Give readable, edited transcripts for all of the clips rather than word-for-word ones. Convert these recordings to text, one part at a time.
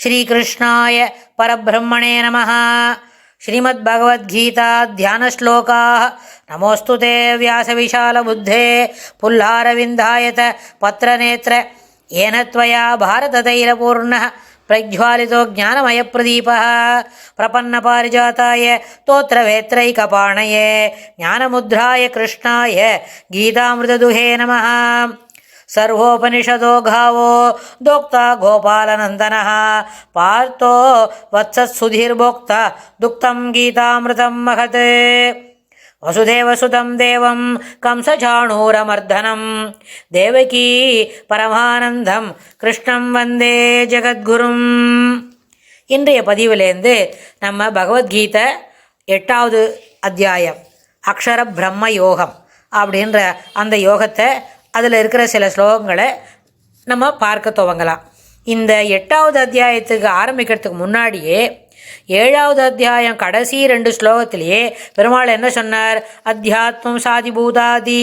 ஸ்ரீகிருஷ்ணாய பரபிரம்மணே நமः. ஸ்ரீமத்பகவத்கீதா தியானஸ்லோகாः. நமோஸ்து தே வியாசவிசாலபுத்தே புல்லாரவிந்தாயத பத்ரநேத்ர ஏன த்வயா பாரததைரபூர்ணः பிரஜ்வாலிதோ ஞானமயப்பிரதீபः பிரபன்னபாரிஜாதாய தோத்ரவேத்ரைகபாணயே ஞானமுத்ராய கிருஷ்ணாய கீதாமிருததுஹே நமः. सर्वोपनिषदो गावो दोक्ता गोपालनन्दनः पार्थो वत्सत्सुधीर्भोक्ता दुक्तं गीतामृतं महत्. वसुदेवसुतं देवं कंसचाणूरमर्दनं देवकी பரமானந்தம் கிருஷ்ணம் வந்தே ஜெகத்குரும். இன்றைய பதிவிலேருந்து நம்ம பகவத்கீதை 8வது அத்தியாயம் அக்ஷர பிரம்ம யோகம் அப்படின்ற அந்த யோகத்தை அதில் இருக்கிற சில ஸ்லோகங்களை நம்ம பார்க்க துவங்கலாம். இந்த 8வது அத்தியாயத்துக்கு ஆரம்பிக்கிறதுக்கு முன்னாடியே 7வது அத்தியாயம் கடைசி 2 ஸ்லோகத்திலேயே பெருமாள் என்ன சொன்னார்? அத்தியாத்மம் சாதிபூதாதி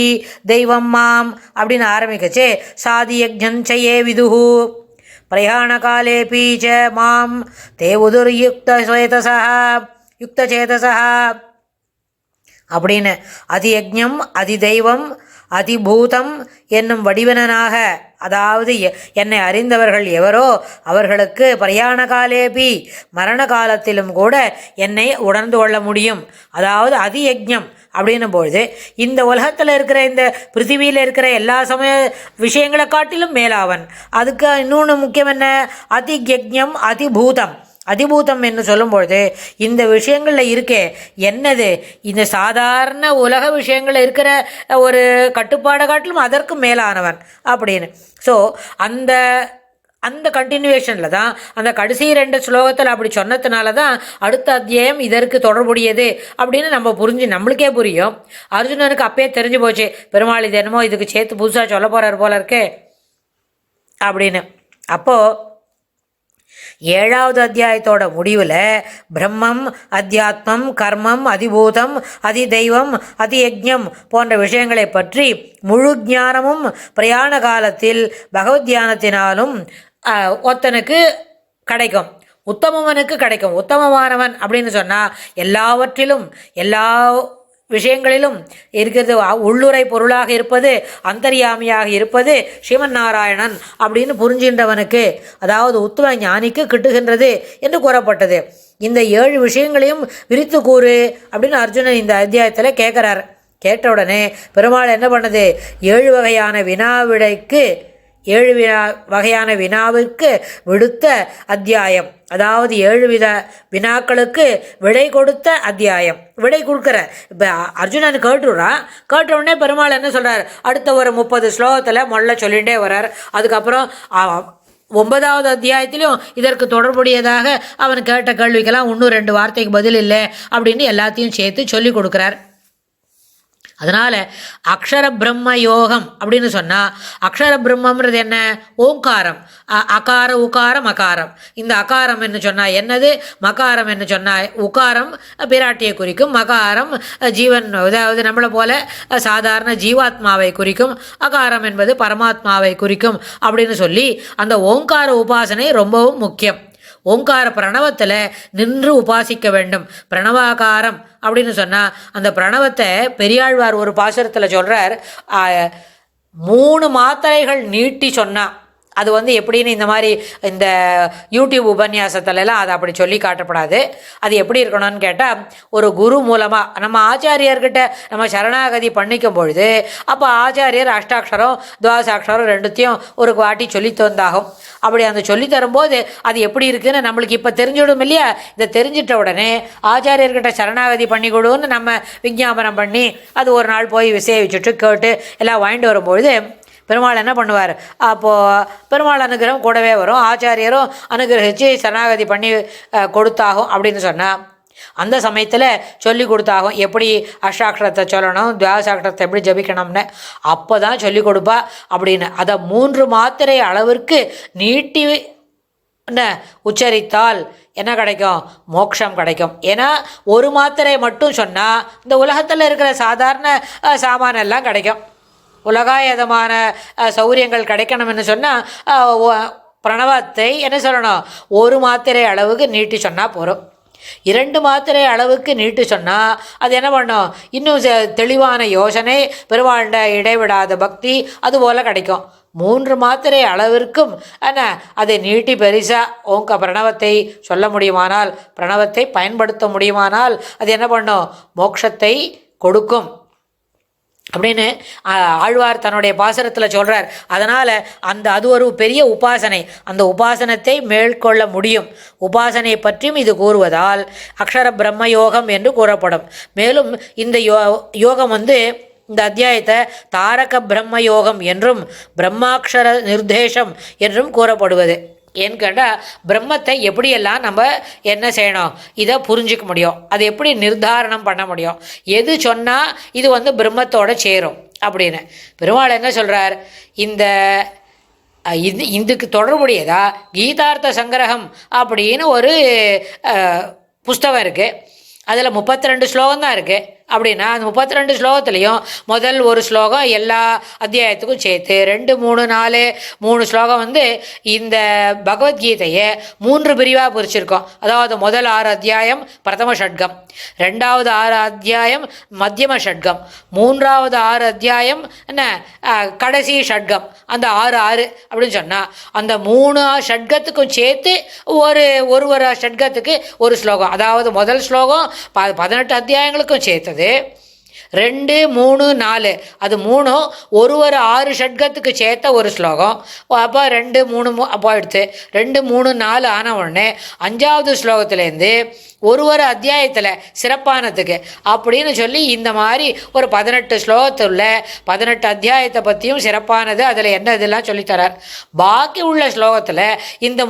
தெய்வம் மாம் அப்படின்னு ஆரம்பிக்கச்சே சாதி யஜ்ஞஞ்சயே விதுஹு பிரயாண காலே பீச்ச மாம் தே உதுர் யுக்தசேதசா அப்படின்னு அதியஜ்ஞம் அதிதெய்வம் அதிபூதம் என்னும் வடிவனாக, அதாவது என்னை அறிந்தவர்கள் எவரோ அவர்களுக்கு பிரயாண காலேபி மரண காலத்திலும் கூட என்னை உணர்ந்து கொள்ள முடியும். அதாவது அதியஜ்ஞம் அப்படின்னும் பொழுது இந்த உலகத்தில் இருக்கிற இந்த பிருத்திவியில் இருக்கிற எல்லா சமய விஷயங்களை காட்டிலும் மேலாவன். அதுக்கு இன்னொன்று முக்கியம் என்ன? அதியஜ்ஞம் அதிபூதம். அதிபூதம் என்று சொல்லும்பொழுது இந்த விஷயங்களில் இருக்கே என்னது, இந்த சாதாரண உலக விஷயங்களில் இருக்கிற ஒரு கட்டுப்பாடை காட்டிலும் அதற்கும் மேலானவன் அப்படின்னு. ஸோ அந்த அந்த கண்டினியூவேஷனில் தான் அந்த கடைசி 2 ஸ்லோகத்தில் அப்படி சொன்னதுனால தான் அடுத்த அத்தியாயம் இதற்கு தொடர்புடையது அப்படின்னு நம்ம நம்மளுக்கே புரியும். அர்ஜுனனுக்கு அப்பயே தெரிஞ்சு போச்சு, பெருமாள் இது என்னமோ இதுக்கு சேர்த்து புதுசாக சொல்ல போகிறார் போல இருக்கே அப்படின்னு. அப்போது 7வது அத்தியாயத்தோட முடிவில் பிரம்மம் அத்தியாத்மம் கர்மம் அதிபூதம் அதிதெய்வம் அதியஜ்ஞம் போன்ற விஷயங்களை பற்றி முழு ஞானமும் பிரயாண காலத்தில் பகவத் தியானத்தினாலும் ஒருத்தனுக்கு கிடைக்கும், உத்தமவனுக்கு கிடைக்கும். உத்தமமானவன் அப்படின்னு சொன்னால் எல்லாவற்றிலும் எல்லா விஷயங்களிலும் இருக்கிறது உள்ளுரை பொருளாக இருப்பது, அந்தர்யாமியாக இருப்பது ஸ்ரீமன் நாராயணன் அப்படின்னு புரிஞ்சின்றவனுக்கு, அதாவது உத்தம ஞானிக்கு கிட்டுகின்றது என்று கூறப்பட்டது. இந்த 7 விஷயங்களையும் விரித்து கூறு அப்படின்னு அர்ஜுனன் இந்த அத்தியாயத்தில் கேட்குறார். கேட்ட உடனே பெருமாள் என்ன பண்ணது? 7 வகையான வினாவிடைக்கு 7 வகையான வினாவிற்கு விடுத்த அத்தியாயம், அதாவது 7 வித வினாக்களுக்கு விடை கொடுத்த அத்தியாயம். விடை கொடுக்குற இப்போ அர்ஜுனன் கேட்ட உடனே பெருமாள் என்ன சொல்கிறார்? அடுத்த ஒரு 30 ஸ்லோகத்தில் முதல்ல சொல்லிகிட்டே வர்றார். அதுக்கப்புறம் 9வது அத்தியாயத்திலும் இதற்கு தொடர்புடையதாக அவன் கேட்ட கேள்விக்கெல்லாம் இன்னும் 2 வார்த்தைக்கு பதில் இல்லை அப்படின்னு எல்லாத்தையும் சேர்த்து சொல்லி கொடுக்குறார். அதனால் அக்ஷர பிரம்ம யோகம் அப்படின்னு சொன்னால் அக்ஷர பிரம்மன்றது என்ன? ஓங்காரம். அகார உகாரம் அகாரம். இந்த அகாரம் என்று சொன்னால் என்னது? மகாரம் என்று சொன்னால் உகாரம் பிராட்டியை குறிக்கும், மகாரம் ஜீவன், அதாவது நம்மளை போல சாதாரண ஜீவாத்மாவை குறிக்கும், அகாரம் என்பது பரமாத்மாவை குறிக்கும் அப்படின்னு சொல்லி அந்த ஓங்கார உபாசனை ரொம்பவும் முக்கியம். ஓங்கார பிரணவத்தில் நின்று உபாசிக்க வேண்டும். பிரணவாகாரம் அப்படின்னு சொன்னால் அந்த பிரணவத்தை பெரியாழ்வார் ஒரு பாசுரத்தில் சொல்கிறார், 3 மாத்திரைகள் நீட்டி சொன்னால் அது எப்படின்னு இந்த மாதிரி இந்த யூடியூப் உபன்யாசத்துலலாம் அதை அப்படி சொல்லி காட்டப்படாது. அது எப்படி இருக்கணும்னு கேட்டால் ஒரு குரு மூலமாக நம்ம ஆச்சாரியர்கிட்ட நம்ம சரணாகதி பண்ணிக்கும் பொழுது அப்போ ஆச்சாரியர் அஷ்டாட்சரம் துவாசாட்சரம் 2த்தையும் ஒரு வாட்டி சொல்லி தந்தாகும். அப்படி அந்த சொல்லி தரும்போது அது எப்படி இருக்குதுன்னு நம்மளுக்கு இப்போ தெரிஞ்சுவிடும் இல்லையா? இதை தெரிஞ்சிட்ட உடனே ஆச்சாரியர்கிட்ட சரணாகதி பண்ணி கொடுன்னு நம்ம விஞ்ஞாபனம் பண்ணி அது ஒரு நாள் போய் விசேவிச்சுட்டு கேட்டு எல்லாம் வாங்கிட்டு வரும்பொழுது பெருமாள் என்ன பண்ணுவார்? அப்போது பெருமாள் அனுகிரகம் கூடவே வரும், ஆச்சாரியரும் அனுகிரகித்து சரணாகதி பண்ணி கொடுத்தாகும் அப்படின்னு சொன்னால் அந்த சமயத்தில் சொல்லி கொடுத்தாகும் எப்படி அஷ்டாட்சரத்தை சொல்லணும், துவாசாட்சரத்தை எப்படி ஜபிக்கணும்னு அப்போ தான் சொல்லி கொடுப்பா அப்படின்னு. அதை 3 மாத்திரை அளவிற்கு நீட்டி உச்சரித்தால் என்ன கிடைக்கும்? மோட்சம் கிடைக்கும். ஏன்னா ஒரு மாத்திரை மட்டும் சொன்னால் இந்த உலகத்தில் இருக்கிற சாதாரண சாமானெல்லாம் கிடைக்கும். உலகாயதமான சௌரியங்கள் கிடைக்கணும்னு சொன்னால் பிரணவத்தை என்ன சொல்லணும், ஒரு மாத்திரை அளவுக்கு நீட்டி சொன்னால் போகிறோம். 2 மாத்திரை அளவுக்கு நீட்டு சொன்னால் அது என்ன பண்ணும், இன்னும் தெளிவான யோசனை, பெருமாண்ட இடைவிடாத பக்தி அதுபோல் கிடைக்கும். 3 மாத்திரை அளவிற்கும் என்ன அதை நீட்டி பெரிசாக ஓங்க பிரணவத்தை சொல்ல முடியுமானால், பிரணவத்தை பயன்படுத்த முடியுமானால் அது என்ன பண்ணும், மோட்சத்தை கொடுக்கும் அப்படின்னு ஆழ்வார் தன்னுடைய பாசுரத்தில் சொல்கிறார். அதனால் அது ஒரு பெரிய உபாசனை, அந்த உபாசனத்தை மேற்கொள்ள முடியும். உபாசனை பற்றியும் இது கூறுவதால் அக்ஷர பிரம்ம யோகம் என்று கூறப்படும். மேலும் இந்த யோகம் இந்த அத்தியாயத்தை தாரக பிரம்ம யோகம் என்றும் பிரம்மாட்சர நிர்தேசம் என்றும் கூறப்படுவது. ஏன்னு கேட்டால் பிரம்மத்தை எப்படியெல்லாம் நம்ம என்ன செய்யணும், இதை புரிஞ்சிக்க முடியும், அதை எப்படி நிர்தாரணம் பண்ண முடியும், எது சொன்னால் இது பிரம்மத்தோடு சேரும் அப்படின்னு பெருமாள் என்ன சொல்கிறார். இதுக்கு தொடர்புடையதா கீதார்த்த சங்கிரகம் அப்படின்னு ஒரு புஸ்தகம் இருக்குது. அதில் 32 ஸ்லோகம் தான் இருக்குது. அப்படின்னா அந்த 32 ஸ்லோகத்துலேயும் முதல் ஒரு ஸ்லோகம் எல்லா அத்தியாயத்துக்கும் சேர்த்து 2, 3, 4 3 ஸ்லோகம் இந்த பகவத்கீதையை 3 பிரிவாக பிரிச்சிருக்கோம். அதாவது முதல் 6 அத்தியாயம் பிரதம ஷட்கம், 2வது 6 அத்தியாயம் மத்தியம ஷட்கம், 3வது 6 அத்தியாயம் என்ன கடைசி ஷட்கம். அந்த 6 அப்படின்னு சொன்னால் அந்த 3 ஷட்கத்துக்கும் சேர்த்து ஒரு ஷட்கத்துக்கு ஒரு ஸ்லோகம். அதாவது முதல் ஸ்லோகம் 18 அத்தியாயங்களுக்கும் சேர்த்தது 2, 3, 4 அது 3 ஒரு 6 ஷட்கத்துக்கு சேர்த்த ஒரு ஸ்லோகம். அப்போ 2, 3 அப்போ எடுத்து 2, 3, 4 ஆன உடனே 5வது ஸ்லோகத்துலேருந்து ஒரு அத்தியாயத்தில் சிறப்பானதுக்கு அப்படின்னு சொல்லி இந்த மாதிரி ஒரு 18 ஸ்லோகத்தில் 18 அத்தியாயத்தை பற்றியும் சிறப்பானது அதில் என்ன இதெல்லாம் சொல்லித்தரார். பாக்கி உள்ள ஸ்லோகத்தில் இந்த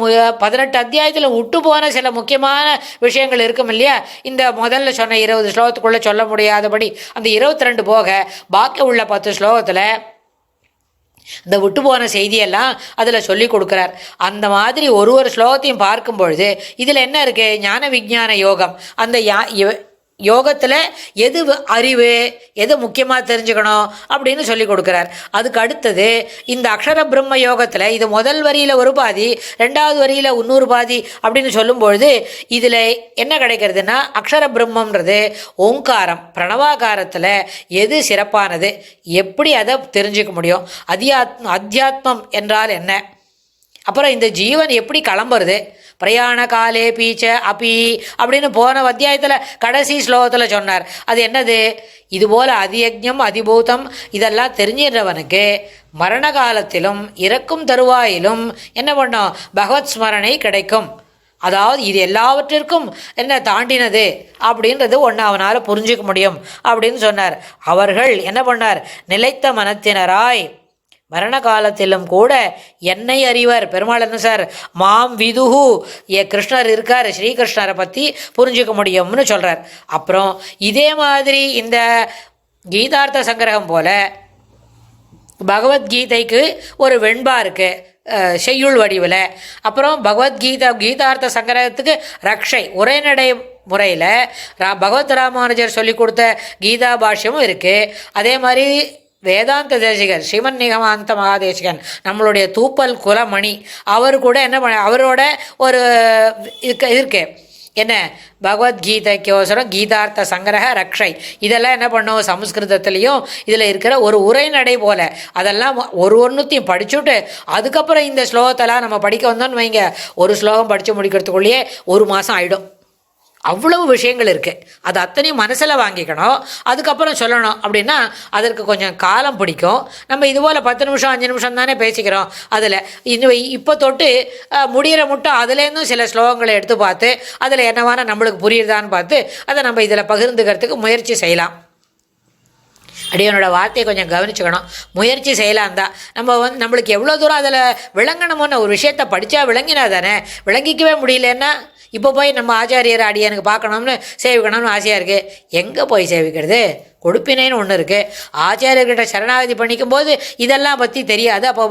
18 அத்தியாயத்தில் விட்டு போன சில முக்கியமான விஷயங்கள் இருக்கும் இல்லையா, இந்த முதல்ல சொன்ன 20 ஸ்லோகத்துக்குள்ளே சொல்ல முடியாதபடி அந்த 22 போக பாக்கி உள்ள 10 ஸ்லோகத்தில் இந்த விட்டு போன செய்தியெல்லாம் அதில் சொல்லி கொடுக்குறார். அந்த மாதிரி ஒரு ஸ்லோகத்தையும் பார்க்கும் பொழுது இதில் என்ன இருக்குது, ஞான விஞ்ஞான யோகம். அந்த யோகத்தில் எது அறிவு, எது முக்கியமாக தெரிஞ்சுக்கணும் அப்படின்னு சொல்லி கொடுக்குறார். அதுக்கு அடுத்தது இந்த அக்ஷர பிரம்ம யோகத்தில் இது முதல் வரியில் ஒரு பாதி, 2வது வரியில் இன்னொரு பாதி அப்படின்னு சொல்லும்பொழுது இதில் என்ன கிடைக்கிறதுனா, அக்ஷர பிரம்மன்றது ஓங்காரம் பிரணவாகாரத்தில் எது சிறப்பானது, எப்படி அதை தெரிஞ்சுக்க முடியும், அத்தியாத்மம் என்றால் என்ன, அப்புறம் இந்த ஜீவன் எப்படி கிளம்புறது, பிரயாண காலே பீச்ச அப்பி அப்படின்னு போன அத்தியாயத்தில் கடைசி ஸ்லோகத்தில் சொன்னார். அது என்னது, இதுபோல் அதியஜ்ஞம் அதிபூதம் இதெல்லாம் தெரிஞ்சிடுறவனுக்கு மரண காலத்திலும் இறக்கும் தருவாயிலும் என்ன பண்ணோம், பகவத் ஸ்மரணை கிடைக்கும். அதாவது இது எல்லாவற்றிற்கும் என்ன தாண்டினது அப்படின்றது ஒன்று அவனால் புரிஞ்சிக்க முடியும் அப்படின்னு சொன்னார். அவர்கள் என்ன பண்ணார், நிலைத்த மனத்தினராய் மரண காலத்திலும் கூட என்னை அறிவர். பெருமாள் என்ன சார், மாம் விதுகு கிருஷ்ணர் இருக்கார், ஸ்ரீகிருஷ்ணரை பற்றி புரிஞ்சிக்க முடியும்னு சொல்கிறார். அப்புறம் இதே மாதிரி இந்த கீதார்த்த சங்கிரகம் போல் பகவத்கீதைக்கு ஒரு வெண்பா இருக்குது செய்யுள் வடிவில். அப்புறம் கீதார்த்த சங்கிரகத்துக்கு ரக்ஷை உரைநடை முறையில் பகவத் ராமானுஜர் சொல்லி கொடுத்த கீதா பாஷ்யமும் இருக்குது. அதே மாதிரி வேதாந்த தேசிகர் ஸ்ரீமன் நிகமாந்த மகாதேசிகன் நம்மளுடைய தூப்பல் குலமணி அவர் கூட என்ன பண்ண, அவரோட ஒரு இருக்கு என்ன பகவத்கீதைக்கோசரம் கீதார்த்த சங்கிரக ரக்ஷை இதெல்லாம் என்ன பண்ணோம், சமஸ்கிருதத்துலேயும் இதில் இருக்கிற ஒரு உரைநடை போல் அதெல்லாம் ஒன்றுத்தையும் படிச்சுட்டு அதுக்கப்புறம் இந்த ஸ்லோகத்தெல்லாம் நம்ம படிக்க வந்தோன்னு வைங்க, ஒரு ஸ்லோகம் படித்து முடிக்கிறதுக்குள்ளேயே 1 மாதம் ஆகிடும். அவ்வளவு விஷயங்கள் இருக்குது. அது அத்தனையும் மனசில் வாங்கிக்கணும், அதுக்கப்புறம் சொல்லணும். அப்படின்னா அதற்கு கொஞ்சம் காலம் பிடிக்கும். நம்ம இதுபோல் 10 நிமிஷம் 5 நிமிஷம் தானே பேசிக்கிறோம். அதில் இப்போ தொட்டு முடிகிற முட்டை அதுலேருந்தும் சில ஸ்லோகங்களை எடுத்து பார்த்து அதில் என்னவான நம்மளுக்கு புரியுதான்னு பார்த்து அதை நம்ம இதில் பகிர்ந்துக்கிறதுக்கு முயற்சி செய்யலாம். அடியனோட வார்த்தையை கொஞ்சம் கவனிச்சுக்கணும். முயற்சி செய்யலாம் தான். நம்மளுக்கு எவ்வளோ தூரம் அதில் விளங்கணுமோன்னு ஒரு விஷயத்தை படித்தா விளங்கினா தானே. விளங்கிக்கவே முடியலன்னா இப்போ போய் நம்ம ஆச்சாரியர் அடியனுக்கு பார்க்கணும்னு சேவிக்கணும்னு ஆசையாக இருக்குது, எங்கே போய் சேவிக்கிறது, கொடுப்பினேன்னு ஒன்று இருக்குது. ஆச்சாரியர்கிட்ட சரணாகதி பண்ணிக்கும்போது இதெல்லாம் பற்றி தெரியாது. அப்போ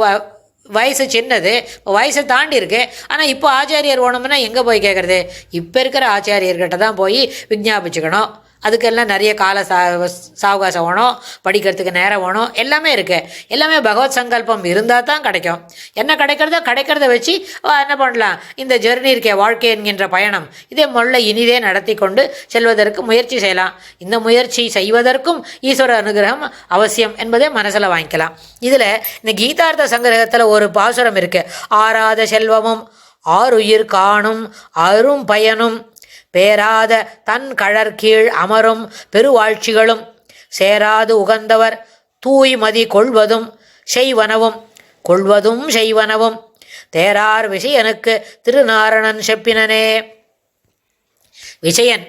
வயசு சின்னது, வயசை தாண்டி இருக்குது. ஆனால் இப்போ ஆச்சாரியர் ஓணும்னா எங்கே போய் கேட்குறது, இப்போ இருக்கிற ஆச்சாரியர்கிட்ட தான் போய் விஞ்ஞாபிச்சுக்கணும். அதுக்கெல்லாம் நிறைய சாவகாசம் வேணும், படிக்கிறதுக்கு நேரம் வேணும், எல்லாமே இருக்குது. எல்லாமே பகவத் சங்கல்பம் இருந்தால் தான் கிடைக்கும். என்ன கிடைக்கிறத வச்சு என்ன பண்ணலாம், இந்த ஜெர்னி இருக்கே வாழ்க்கை என்கின்ற பயணம், இதே இனிதே நடத்தி கொண்டு செல்வதற்கு முயற்சி செய்யலாம். இந்த முயற்சி செய்வதற்கும் ஈஸ்வர அனுகிரகம் அவசியம் என்பதை மனசில் வாங்கிக்கலாம். இதில் இந்த கீதார்த்த சங்கிரகத்தில் ஒரு பாசுரம் இருக்குது. ஆராத செல்வமும் ஆறுயிர் காணும் அரும் பயனும் பேராத தன் கழற்கீழ் அமரும் பெருவாழ்ச்சிகளும் சேராது உகந்தவர் தூய்மதி கொள்வதும் செய்வனவும் தேரார் விஷயனுக்கு திருநாரணன் செப்பினனே. விஷயன்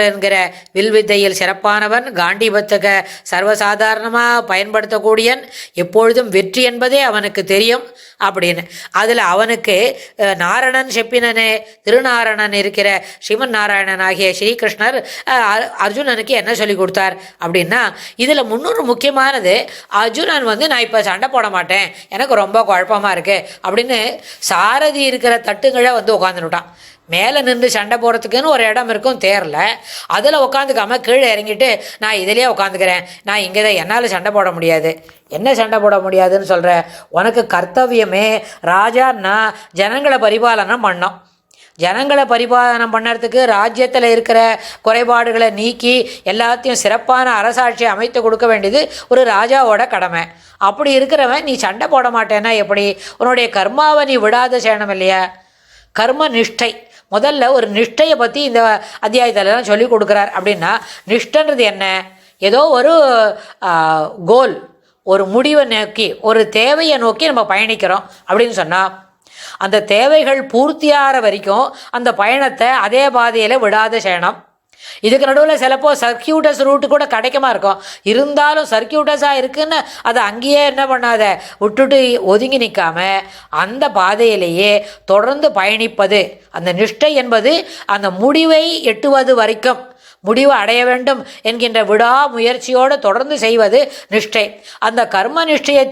என்கிற வில்வித்தையில் சிறப்பானவன், காண்டீபத்துக்கு சர்வசாதாரணமாக பயன்படுத்தக்கூடியன், எப்பொழுதும் வெற்றி என்பதே அவனுக்கு தெரியும் அப்படின்னு. அதில் அவனுக்கு நாரணன் செப்பினனே, திருநாரணன் இருக்கிற ஸ்ரீமன் நாராயணன் ஆகிய ஸ்ரீகிருஷ்ணர் அர்ஜுனனுக்கு என்ன சொல்லி கொடுத்தார் அப்படின்னா, இதில் முன்னொரு முக்கியமானது, அர்ஜுனன் நான் இப்போ சண்டை போட மாட்டேன், எனக்கு ரொம்ப குழப்பமாக இருக்குது அப்படின்னு சாரதி இருக்கிற தட்டுங்களை உட்காந்துட்டான். மேலே நின்று சண்டை போகிறதுக்குன்னு ஒரு இடம் இருக்கும் தேரில், அதில் உட்காந்துக்காம கீழே இறங்கிட்டு நான் இதிலே உட்காந்துக்கிறேன், நான் இங்கே தான், என்னால் சண்டை போட முடியாது. என்ன சண்டை போட முடியாதுன்னு சொல்கிற? உனக்கு கர்த்தவியமே ராஜான்னா ஜனங்களை பரிபாலனம் பண்ணோம். ஜனங்களை பரிபாலனம் பண்ணுறதுக்கு ராஜ்யத்தில் இருக்கிற குறைபாடுகளை நீக்கி எல்லாத்தையும் சிறப்பான அரசாட்சியை அமைத்து கொடுக்க வேண்டியது ஒரு ராஜாவோட கடமை. அப்படி இருக்கிறவன் நீ சண்டை போட மாட்டேன்னா எப்படி? உன்னுடைய கர்மாவை நீ விடாத செய்யணும் இல்லையா? கர்ம நிஷ்டை, முதல்ல ஒரு நிஷ்டையை பற்றி இந்த அத்தியாயத்திலலாம் சொல்லி கொடுக்குறார். அப்படின்னா நிஷ்டைன்றது என்ன? ஏதோ ஒரு கோல், ஒரு முடிவை நோக்கி, ஒரு தேவையை நோக்கி நம்ம பயணிக்கிறோம் அப்படின்னு சொன்னால், அந்த தேவைகள் பூர்த்தியாகிற வரைக்கும் அந்த பயணத்தை அதே பாதையில் விடாத செய்யணும். இதுக்கு நடுவில் சிலப்போ சர்க்கியூட்டஸ் ரூட்டு கூட கிடைக்கமா இருக்கும். இருந்தாலும் சர்க்கியூட்டஸாக இருக்குன்னு அதை அங்கேயே என்ன பண்ணாத விட்டுட்டு ஒதுங்கி நிற்காம அந்த பாதையிலேயே தொடர்ந்து பயணிப்பது, அந்த நிஷ்டை என்பது அந்த முடிவை எட்டுவது வரைக்கும், முடிவு அடைய வேண்டும் என்கின்ற விடாமுயற்சியோடு தொடர்ந்து செய்வது நிஷ்டை. அந்த கர்ம நிஷ்டையை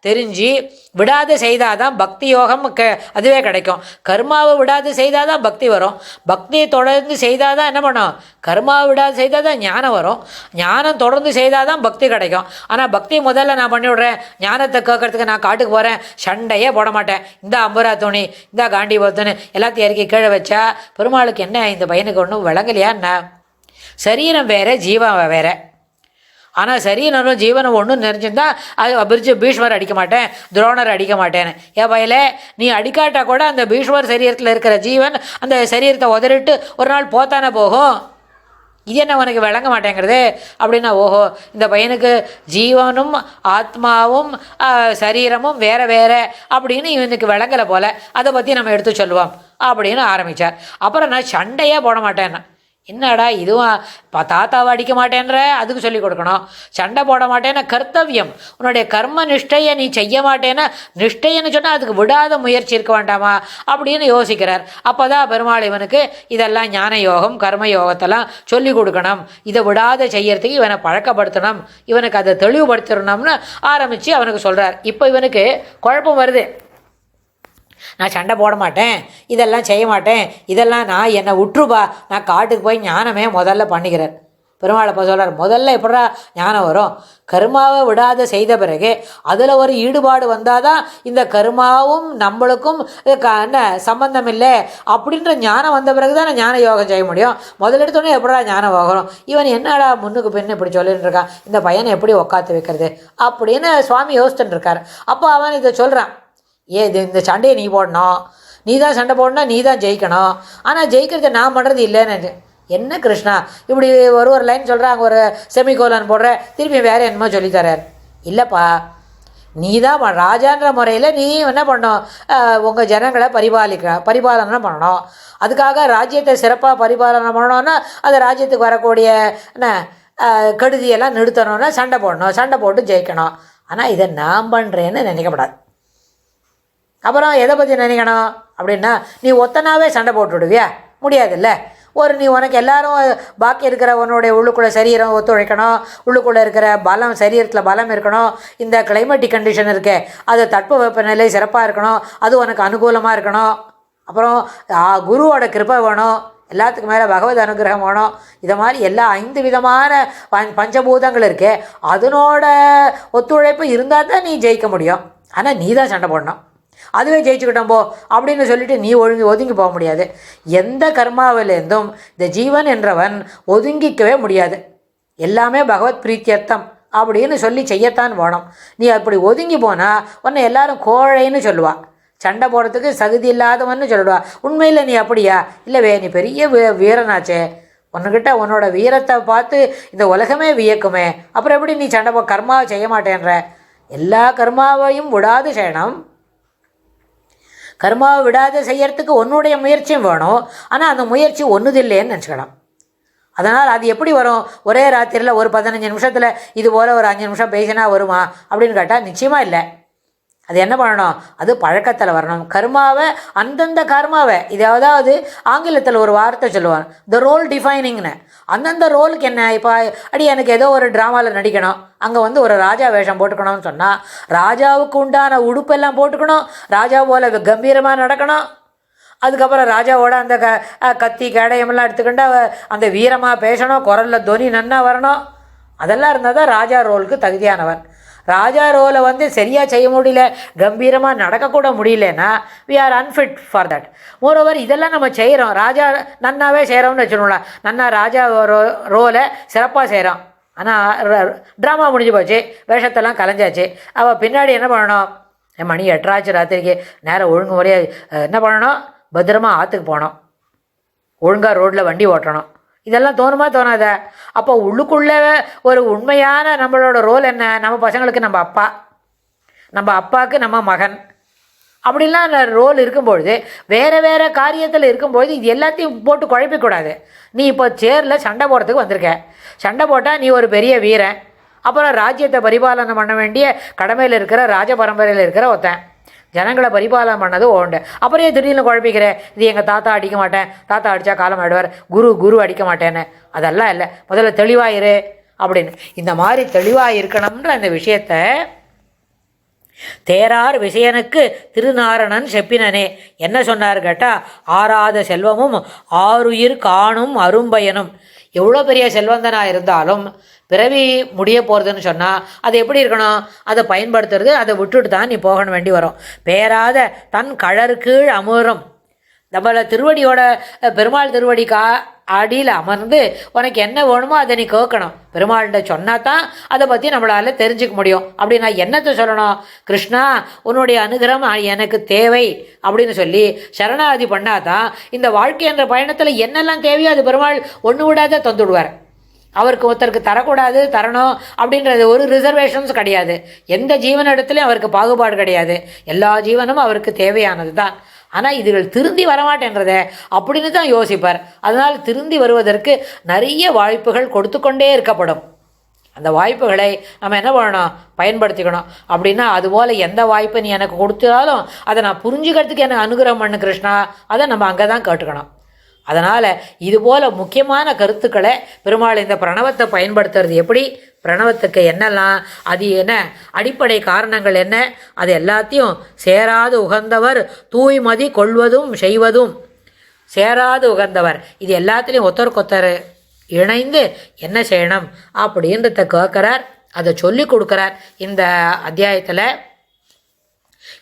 தெரிஞ்சு விடாது செய்தால் தான் பக்தி யோகம் அதுவே கிடைக்கும். கர்மாவை விடாது செய்தால் தான் பக்தி வரும். பக்தியை தொடர்ந்து செய்தால் தான் என்ன பண்ணும்? கர்மாவை விடாது செய்தால் தான் ஞானம் வரும். ஞானம் தொடர்ந்து செய்தால் தான் பக்தி கிடைக்கும். ஆனால் பக்தி முதல்ல நான் பண்ணிவிட்றேன், ஞானத்தை கேட்கறதுக்கு நான் காட்டுக்கு போகிறேன், சண்டையே போட மாட்டேன், இந்த அம்பரா துணி, இந்த காண்டி பத்துன்னு எல்லாத்தையும் இறக்கி கீழே வச்சா பெருமாளுக்கு என்ன இந்த பையனுக்கு ஒன்றும் விளங்கலையா என்ன? சரீரம் வேறு, ஜீவன் வேறு. ஆனால் சரீரம் ஜீவனம் ஒன்றும் நிறைஞ்சிருந்தா அது பீஷ்மர் அடிக்க மாட்டேன், துரோணர் அடிக்க மாட்டேன்னு. ஏன் பயில நீ அடிக்காட்டா கூட அந்த பீஷ்மர் சரீரத்தில் இருக்கிற ஜீவன் அந்த சரீரத்தை உதறிட்டு ஒரு நாள் போத்தானே போகும். இது என்ன உனக்கு விளங்க மாட்டேங்கிறது அப்படின்னா, ஓஹோ இந்த பையனுக்கு ஜீவனும் ஆத்மாவும் சரீரமும் வேறு வேறு அப்படின்னு இவனுக்கு விளங்கலை போல், அதை பற்றி நம்ம எடுத்து சொல்லுவோம் அப்படின்னு ஆரம்பித்தார். அப்புறம் நான் சண்டையே போட மாட்டேன்னா, என்னடா இதுவும் தாத்தாவை அடிக்க மாட்டேன்ற, அதுக்கு சொல்லிக் கொடுக்கணும். சண்டை போட மாட்டேன்னா கர்த்தவியம், உன்னுடைய கர்ம நிஷ்டையை நீ செய்ய மாட்டேன்னா, நிஷ்டைன்னு சொன்னால் அதுக்கு விடாத முயற்சி இருக்க வேண்டாமா அப்படின்னு யோசிக்கிறார். அப்போ தான் பெருமாள் இவனுக்கு இதெல்லாம் ஞான யோகம் கர்ம யோகத்தெல்லாம் சொல்லிக் கொடுக்கணும், இதை விடாத செய்யறதுக்கு இவனை பழக்கப்படுத்தணும், இவனுக்கு அதை தெளிவுபடுத்தணும்னு ஆரம்பித்து அவனுக்கு சொல்கிறார். இப்போ இவனுக்கு குழப்பம் வருது. நான் சண்டை போட மாட்டேன், இதெல்லாம் செய்ய மாட்டேன், இதெல்லாம் நான் என்னை விட்டுருப்பா, நான் காட்டுக்கு போய் ஞானமே முதல்ல பண்ணிக்கிறேன். பெருமாள் அப்போ சொல்கிறார், முதல்ல எப்படா ஞானம் வரும்? கர்மாவை விடாத செய்த பிறகு அதில் ஒரு ஈடுபாடு வந்தால் தான் இந்த கர்மாவும் நம்மளுக்கும் என்ன சம்பந்தம் இல்லை அப்படின்ற ஞானம் வந்த பிறகு தான் ஞான யோகம் செய்ய முடியும். முதல்ல எடுத்தோடனே எப்படா ஞானம் வரும்? இவன் என்னடா முன்னுக்கு பின்னு இப்படி சொல்லிட்டு இருக்கான், இந்த பையனை எப்படி உக்காத்து வைக்கிறது அப்படின்னு சுவாமி யோசிச்சுட்டு இருக்கார். அப்போ அவன் இதை சொல்கிறான், இந்த சண்டையை நீ போடணும், நீ தான் சண்டை போடணும், நீ தான் ஜெயிக்கணும், ஆனால் ஜெயிக்கிறத நான் பண்ணுறது இல்லைன்னு. என்ன கிருஷ்ணா இப்படி ஒரு லைன் சொல்கிறாங்க, ஒரு செமிகோலன் போடுற, திருப்பி வேறு என்னமோ சொல்லித்தரார். இல்லைப்பா, நீ தான் ராஜான்ற முறையில் நீ என்ன பண்ணணும், உங்கள் ஜனங்களை பரிபாலனம் பண்ணணும். அதுக்காக ராஜ்யத்தை சிறப்பாக பரிபாலனம் பண்ணணும்னா அது ராஜ்யத்துக்கு வரக்கூடிய என்ன கெடுதியெல்லாம் நிறுத்தணும்னா சண்டை போடணும், சண்டை போட்டு ஜெயிக்கணும். ஆனால் இதை நான் பண்ணுறேன்னு நினைக்கப்படாது. அப்புறம் எதை பற்றி நினைக்கணும் அப்படின்னா, நீ ஒத்தனாவே சண்டை போட்டுவிடுவியா? முடியாதுல்ல. நீ உனக்கு எல்லாரும் பாக்கி இருக்கிற உன்னுடைய உள்ளுக்குள்ளே சரீரம் ஒத்துழைக்கணும், உள்ளுக்குள்ளே இருக்கிற பலம், சரீரத்தில் பலம் இருக்கணும், இந்த கிளைமேட்டிக் கண்டிஷன் இருக்கே அது தட்ப வெப்பநிலை சிறப்பாக இருக்கணும், அது உனக்கு அனுகூலமாக இருக்கணும், அப்புறம் குருவோட கிருபை வேணும், எல்லாத்துக்கும் மேலே பகவத் அனுகிரகம் வேணும். இதை மாதிரி எல்லா 5 விதமான பஞ்சபூதங்கள் இருக்கு, அதனோட ஒத்துழைப்பு இருந்தால் தான் நீ ஜெயிக்க முடியும். ஆனால் நீ தான் சண்டை போடணும். அதுவே ஜெயிச்சுக்கிட்டோம் போ அப்படின்னு சொல்லிட்டு நீ ஒதுங்கி போக முடியாது. எந்த கர்மாவிலேருந்தும் இந்த ஜீவன் என்றவன் ஒதுங்கிக்கவே முடியாது. எல்லாமே பகவத் பிரீத்தியர்த்தம் அப்படின்னு சொல்லி செய்யத்தான் போனோம். நீ அப்படி ஒதுங்கி போனால் உன்னை எல்லாரும் கோழைன்னு சொல்லுவா, சண்டை போடுறதுக்கு சகுதி இல்லாதவன்னு சொல்லுவா. உண்மையில் நீ அப்படியா? இல்லவே, நீ பெரிய வீரனாச்சே, உன்கிட்ட உன்னோட வீரத்தை பார்த்து இந்த உலகமே வியக்குமே, அப்புறம் எப்படி நீ சண்டை கர்மாவை செய்ய மாட்டேன்ற? எல்லா கர்மாவையும் விடாது செய்யணும். கர்மாவை விடாது செய்யறதுக்கு உன்னுடைய முயற்சியும் வேணும். ஆனால் அந்த முயற்சி ஒன்றுதில்லைன்னு நினச்சிக்கலாம். அதனால் அது எப்படி வரும்? ஒரே ராத்திரியில் ஒரு 15 நிமிஷத்தில் இது போல் ஒரு 5 நிமிஷம் பேசினா வருமா அப்படின்னு கேட்டால் நிச்சயமாக இல்லை. அது என்ன பண்ணணும்? அது பழக்கத்தில் வரணும். கர்மாவை அந்தந்த கர்மாவை அதாவது ஆங்கிலத்தில் ஒரு வார்த்தை சொல்லுவாங்க, த ரோல் டிஃபைனிங்னு. அந்தந்த ரோலுக்கு என்ன, இப்போ எனக்கு ஏதோ ஒரு ட்ராமாவில் நடிக்கணும், அங்கே ஒரு ராஜா வேஷம் போட்டுக்கணும்னு சொன்னால் ராஜாவுக்கு உண்டான உடுப்பெல்லாம் போட்டுக்கணும், ராஜா போல் கம்பீரமாக நடக்கணும். அதுக்கப்புறம் ராஜாவோட அந்த கத்தி கேடயமெல்லாம் எடுத்துக்கிட்டு அந்த வீரமாக பேசணும், குரலில் துவனி நன்னா வரணும். அதெல்லாம் இருந்தால் தான் ராஜா ரோலுக்கு தகுதியானவன். ராஜா ரோலை சரியாக செய்ய முடியல, கம்பீரமாக நடக்கக்கூட முடியலன்னா we are unfit for that. Moreover இதெல்லாம் நம்ம செய்கிறோம், ராஜா நன்னாவே செய்கிறோம்னு வச்சுக்கோங்களேன். நன்னா ராஜா ரோலை சிறப்பாக செய்கிறோம். ஆனால் ட்ராமா முடிஞ்சு போச்சு, வேஷத்தெல்லாம் கலைஞ்சாச்சு. அவள் பின்னாடி என்ன பண்ணணும்? மணி 8 ராத்திரிக்கு நேரம் ஒழுங்கு முறையாக என்ன பண்ணணும்? பத்திரமா ஆற்றுக்கு போகணும், ஒழுங்காக ரோட்டில் வண்டி ஓட்டணும். இதெல்லாம் தோணுமா தோணாத? அப்போ உள்ளுக்குள்ளே ஒரு உண்மையான நம்மளோட ரோல் என்ன? நம்ம பசங்களுக்கு நம்ம அப்பா, நம்ம அப்பாவுக்கு நம்ம மகன், அப்படின்லாம் ரோல் இருக்கும்பொழுது வேறு வேறு காரியத்தில் இருக்கும்பொழுது இது எல்லாத்தையும் போட்டு குழப்பிக்கூடாது. நீ இப்போ சேரில் சண்டை போடுறதுக்கு வந்திருக்க, சண்டை போட்டால் நீ ஒரு பெரிய வீரன், அப்புறம் ராஜ்யத்தை பரிபாலனை பண்ண வேண்டிய கடமையில் இருக்கிற ராஜ பரம்பரையில் இருக்கிற ஒருத்தன், ஜனங்களை பரிபாலனை பண்ணது உண்டு. அப்புறம் திடீர்னு குழப்பிக்கிறேன், இது எங்கள் தாத்தா அடிக்க மாட்டேன், தாத்தா அடித்தா காலம் ஆடுவார், குரு அடிக்க மாட்டேன்னு. அதெல்லாம் இல்லை, முதல்ல தெளிவாயிரு அப்படின்னு. இந்த மாதிரி தெளிவாக இருக்கணும்ன்ற அந்த விஷயத்தை தேரார் விஷயனுக்கு திருநாரணன் செப்பினனே என்ன சொன்னார் கேட்டால், ஆறாத செல்வமும் ஆறுயிர் காணும் அரும்பயனும். எவ்வளோ பெரிய செல்வந்தனாக இருந்தாலும் பிறவி முடிய போகிறதுன்னு சொன்னால் அது எப்படி இருக்கணும்? அதை பயன்படுத்துறது, அதை விட்டுட்டு தான் நீ போக வேண்டி வரும். பேராத தன் கழறு கீழ் அமரும். நம்மளை திருவடியோட பெருமாள் திருவடி அடியில் அமர்ந்து உனக்கு என்ன வேணுமோ அதை நீ கேட்கணும். பெருமாள்கிட்ட சொன்னால் தான் அதை பற்றி நம்மளால் தெரிஞ்சுக்க முடியும். அப்படி நான் என்னத்தை சொல்லணும்? கிருஷ்ணா உன்னுடைய அனுகிரகம் எனக்கு தேவை அப்படின்னு சொல்லி சரணாதி பண்ணாதான் இந்த வாழ்க்கை என்ற பயணத்தில் என்னெல்லாம் தேவையோ அது பெருமாள் ஒன்று விடாத தந்துடுவார். அவருக்கு ஒருத்தருக்கு தரக்கூடாது, தரணும் அப்படின்றது ஒரு ரிசர்வேஷன்ஸ் கிடையாது. எந்த ஜீவன இடத்துலையும் அவருக்கு பாகுபாடு கிடையாது. எல்லா ஜீவனும் அவருக்கு தேவையானது தான். ஆனால் இதுகள் திருந்தி வரமாட்டேன்றத அப்படின்னு தான் யோசிப்பார். அதனால் திருந்தி வருவதற்கு நிறைய வாய்ப்புகள் கொடுத்து கொண்டே இருக்கப்படும். அந்த வாய்ப்புகளை நம்ம என்ன பண்ணணும்? பயன்படுத்திக்கணும். அப்படின்னா அதுபோல் எந்த வாய்ப்பை நீ எனக்கு கொடுத்தாலும் அதை நான் புரிஞ்சுக்கிறதுக்கு எனக்கு அனுகிரகம் பண்ணு கிருஷ்ணா, அதை நம்ம அங்கே தான் கேட்டுக்கணும். அதனால் இதுபோல் முக்கியமான கருத்துக்களை பெருமாள் இந்த பிரணவத்தை பயன்படுத்துறது எப்படி, பிரணவத்துக்கு என்னெல்லாம், அது என்ன அடிப்படை காரணங்கள் என்ன, அது எல்லாத்தையும் சேராது உகந்தவர் தூய்மதி கொள்வதும் செய்வதும். சேராது உகந்தவர் இது எல்லாத்துலேயும் ஒருத்தருக்கொத்தர் இணைந்து என்ன செய்யணும் அப்படின்றத கேட்குறார், அதை சொல்லி கொடுக்குறார் இந்த அத்தியாயத்தில்.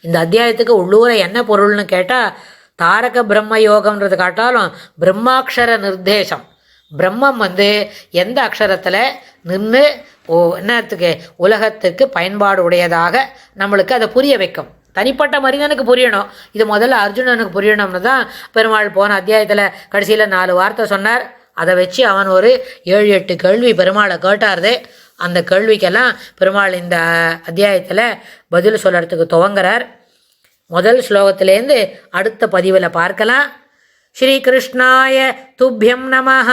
இந்த அத்தியாயத்துக்கு உள்ளூரை என்ன பொருள்னு கேட்டால், தாரக பிரம்ம யோகம்ன்றது காட்டாலும் பிரம்மாட்சர நிர்தேசம். பிரம்மம் எந்த அக்ஷரத்தில் நின்று என்னத்துக்கு உலகத்துக்கு பயன்பாடு உடையதாக நம்மளுக்கு அதை புரிய வைக்கும். தனிப்பட்ட மனிதனுக்கு புரியணும். இது முதல்ல அர்ஜுனனுக்கு புரியணும்னு தான் பெருமாள் போன அத்தியாயத்தில் கடைசியில் 4 வார்த்தை சொன்னார். அதை வச்சு அவன் ஒரு 7-8 கேள்வி பெருமாளை கேட்டார்து. அந்த கேள்விக்கெல்லாம் பெருமாள் இந்த அத்தியாயத்தில் பதில் சொல்கிறதுக்கு துவங்குறார். முதல் ஸ்லோகத்திலேருந்து அடுத்த பதிவில் பார்க்கலாம். ஸ்ரீ கிருஷ்ணாய துப்யம் நமஹ.